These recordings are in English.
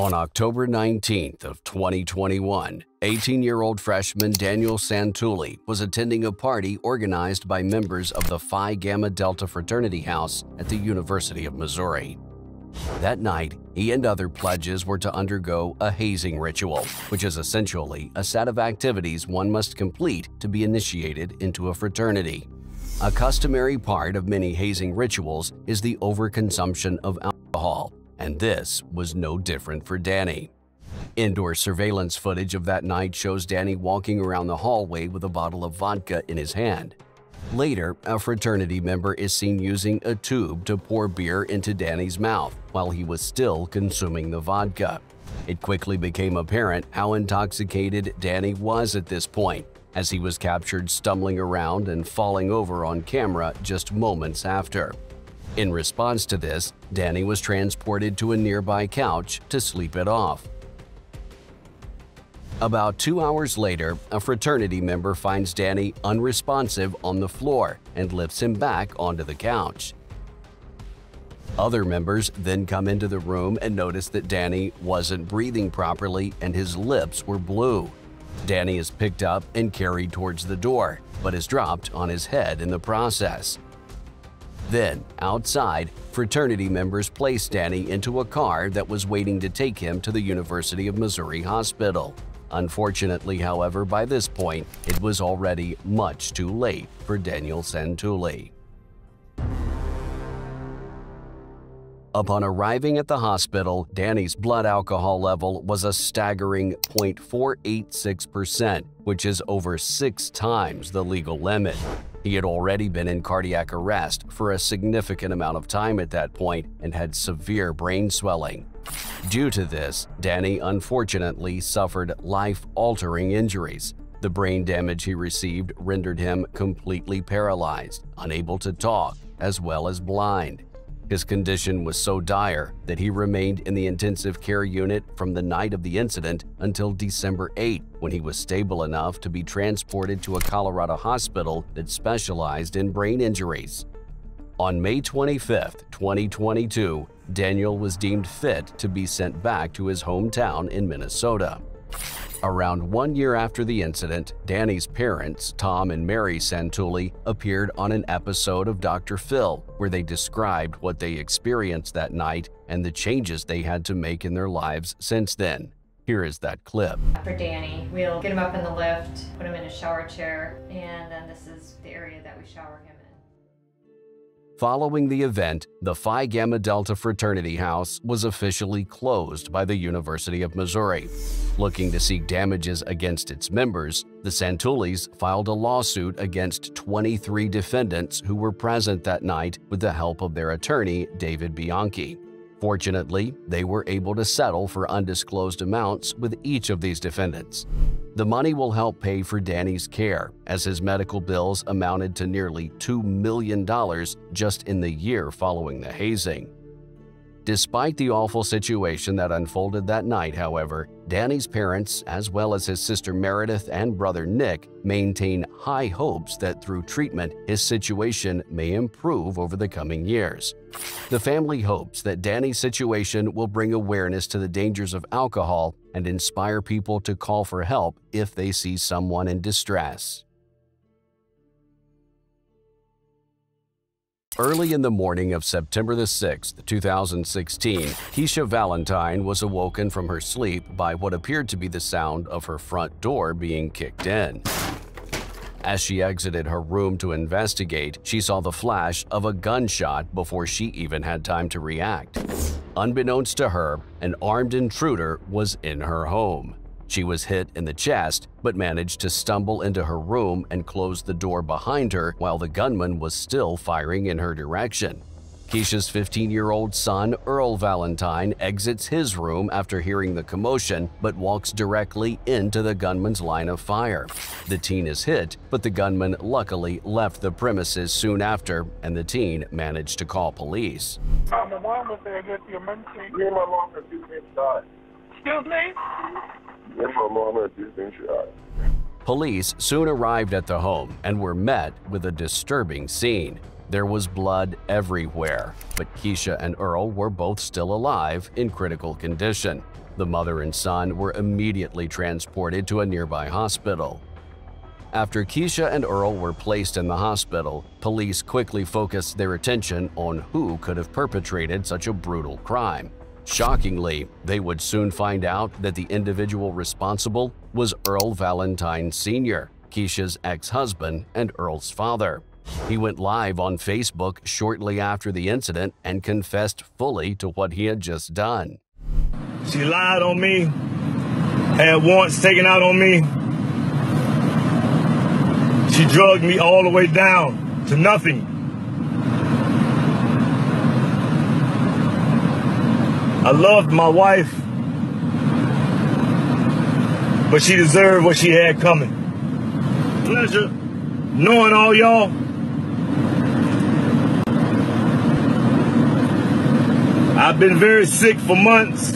On October 19th of 2021, 18-year-old freshman Daniel Santulli was attending a party organized by members of the Phi Gamma Delta fraternity house at the University of Missouri. That night, he and other pledges were to undergo a hazing ritual, which is essentially a set of activities one must complete to be initiated into a fraternity. A customary part of many hazing rituals is the overconsumption of alcohol, and this was no different for Danny. Indoor surveillance footage of that night shows Danny walking around the hallway with a bottle of vodka in his hand. Later, a fraternity member is seen using a tube to pour beer into Danny's mouth while he was still consuming the vodka. It quickly became apparent how intoxicated Danny was at this point, as he was captured stumbling around and falling over on camera just moments after. In response to this, Danny was transported to a nearby couch to sleep it off. About 2 hours later, a fraternity member finds Danny unresponsive on the floor and lifts him back onto the couch. Other members then come into the room and notice that Danny wasn't breathing properly and his lips were blue. Danny is picked up and carried towards the door, but is dropped on his head in the process. Then, outside, fraternity members place Danny into a car that was waiting to take him to the University of Missouri Hospital. Unfortunately, however, by this point, it was already much too late for Daniel Santulli. Upon arriving at the hospital, Danny's blood alcohol level was a staggering 0.486%, which is over 6 times the legal limit. He had already been in cardiac arrest for a significant amount of time at that point and had severe brain swelling. Due to this, Danny unfortunately suffered life-altering injuries. The brain damage he received rendered him completely paralyzed, unable to talk, as well as blind. His condition was so dire that he remained in the intensive care unit from the night of the incident until December 8, when he was stable enough to be transported to a Colorado hospital that specialized in brain injuries. On May 25, 2022, Daniel was deemed fit to be sent back to his hometown in Minnesota. Around 1 year after the incident, Danny's parents, Tom and Mary Santulli, appeared on an episode of Dr. Phil, where they described what they experienced that night and the changes they had to make in their lives since then. Here is that clip. For Danny, we'll get him up in the lift, put him in a shower chair, and then this is the area that we shower him in. Following the event, the Phi Gamma Delta fraternity house was officially closed by the University of Missouri. Looking to seek damages against its members, the Santullis filed a lawsuit against 23 defendants who were present that night with the help of their attorney, David Bianchi. Fortunately, they were able to settle for undisclosed amounts with each of these defendants. The money will help pay for Danny's care, as his medical bills amounted to nearly $2 million just in the year following the hazing. Despite the awful situation that unfolded that night, however, Danny's parents, as well as his sister Meredith and brother Nick, maintain high hopes that through treatment his situation may improve over the coming years. The family hopes that Danny's situation will bring awareness to the dangers of alcohol and inspire people to call for help if they see someone in distress. Early in the morning of September 6, 2016, Keisha Valentine was awoken from her sleep by what appeared to be the sound of her front door being kicked in. As she exited her room to investigate, she saw the flash of a gunshot before she even had time to react. Unbeknownst to her, an armed intruder was in her home. She was hit in the chest, but managed to stumble into her room and close the door behind her while the gunman was still firing in her direction. Keisha's 15-year-old son, Earl Valentine, exits his room after hearing the commotion, but walks directly into the gunman's line of fire. The teen is hit, but the gunman luckily left the premises soon after, and the teen managed to call police. My mom was there at the emergency. Me and my mom are just inside. Excuse me? Me and my mom are just inside. Police soon arrived at the home and were met with a disturbing scene. There was blood everywhere, but Keisha and Earl were both still alive in critical condition. The mother and son were immediately transported to a nearby hospital. After Keisha and Earl were placed in the hospital, police quickly focused their attention on who could have perpetrated such a brutal crime. Shockingly, they would soon find out that the individual responsible was Earl Valentine Sr., Keisha's ex-husband and Earl's father. He went live on Facebook shortly after the incident and confessed fully to what he had just done. She lied on me, had warrants taken out on me. She drugged me all the way down to nothing. I loved my wife, but she deserved what she had coming. Pleasure knowing all y'all. I've been very sick for months,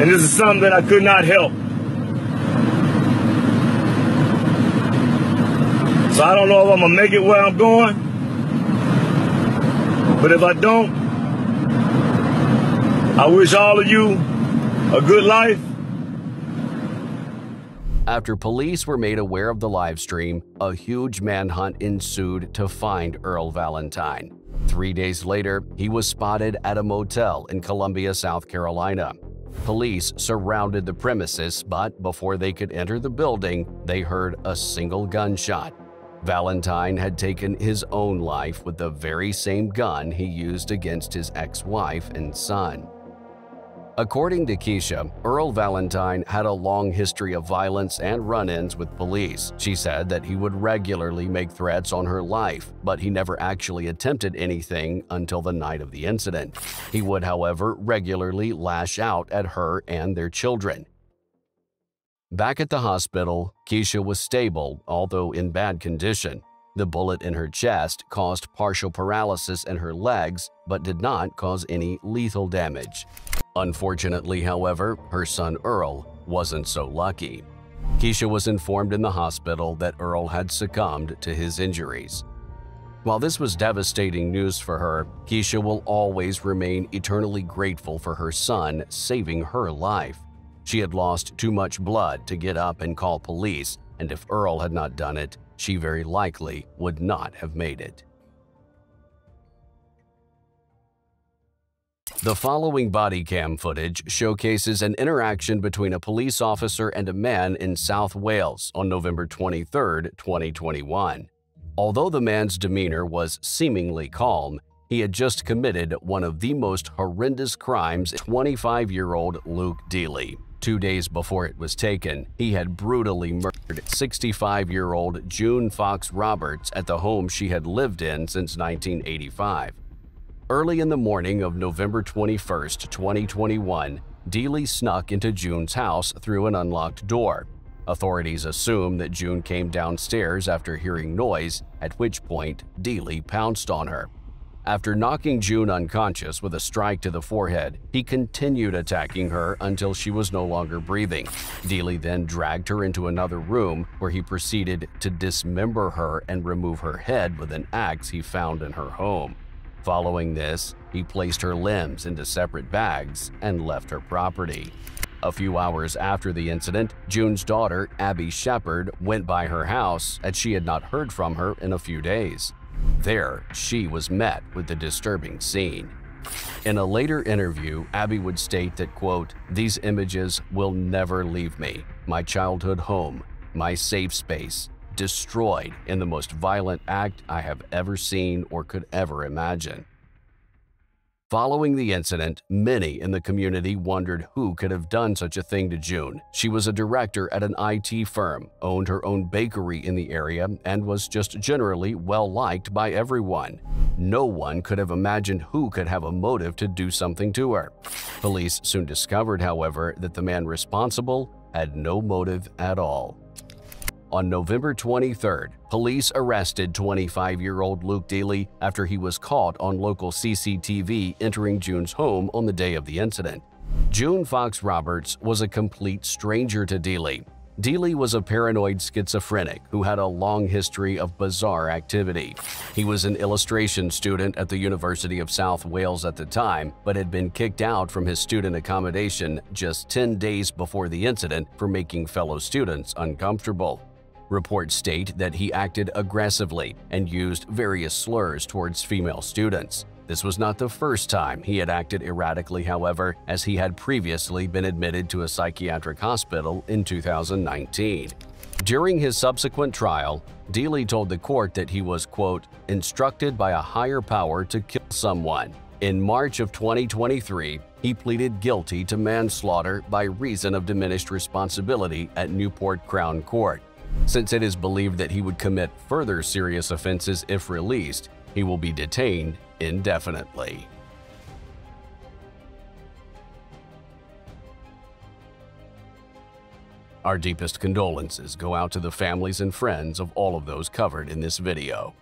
and this is something that I could not help. So I don't know if I'm gonna make it where I'm going, but if I don't, I wish all of you a good life. After police were made aware of the live stream, a huge manhunt ensued to find Earl Valentine. 3 days later, he was spotted at a motel in Columbia, South Carolina. Police surrounded the premises, but before they could enter the building, they heard a single gunshot. Valentine had taken his own life with the very same gun he used against his ex-wife and son. According to Keisha, Earl Valentine had a long history of violence and run-ins with police. She said that he would regularly make threats on her life, but he never actually attempted anything until the night of the incident. He would, however, regularly lash out at her and their children. Back at the hospital, Keisha was stable, although in bad condition. The bullet in her chest caused partial paralysis in her legs, but did not cause any lethal damage. Unfortunately, however, her son Earl wasn't so lucky. Keisha was informed in the hospital that Earl had succumbed to his injuries. While this was devastating news for her, Keisha will always remain eternally grateful for her son saving her life. She had lost too much blood to get up and call police, and if Earl had not done it, she very likely would not have made it. The following body cam footage showcases an interaction between a police officer and a man in South Wales on November 23, 2021. Although the man's demeanor was seemingly calm, he had just committed one of the most horrendous crimes. 25-year-old Luke Dealey. 2 days before it was taken, he had brutally murdered 65-year-old June Fox Roberts at the home she had lived in since 1985. Early in the morning of November 21, 2021, Dealey snuck into June's house through an unlocked door. Authorities assume that June came downstairs after hearing noise, at which point Dealey pounced on her. After knocking June unconscious with a strike to the forehead, he continued attacking her until she was no longer breathing. Dealey then dragged her into another room where he proceeded to dismember her and remove her head with an axe he found in her home. Following this, he placed her limbs into separate bags and left her property. A few hours after the incident, June's daughter, Abby Shepard, went by her house as she had not heard from her in a few days. There, she was met with the disturbing scene. In a later interview, Abby would state that, quote, "These images will never leave me. My childhood home, my safe space, destroyed in the most violent act I have ever seen or could ever imagine." Following the incident, many in the community wondered who could have done such a thing to June. She was a director at an IT firm, owned her own bakery in the area, and was just generally well-liked by everyone. No one could have imagined who could have a motive to do something to her. Police soon discovered, however, that the man responsible had no motive at all. On November 23rd, police arrested 25-year-old Luke Dealey after he was caught on local CCTV entering June's home on the day of the incident. June Fox Roberts was a complete stranger to Dealey. Dealey was a paranoid schizophrenic who had a long history of bizarre activity. He was an illustration student at the University of South Wales at the time, but had been kicked out from his student accommodation just 10 days before the incident for making fellow students uncomfortable. Reports state that he acted aggressively and used various slurs towards female students. This was not the first time he had acted erratically, however, as he had previously been admitted to a psychiatric hospital in 2019. During his subsequent trial, Dealey told the court that he was, quote, instructed by a higher power to kill someone. In March of 2023, he pleaded guilty to manslaughter by reason of diminished responsibility at Newport Crown Court. Since it is believed that he would commit further serious offenses if released, he will be detained indefinitely. Our deepest condolences go out to the families and friends of all of those covered in this video.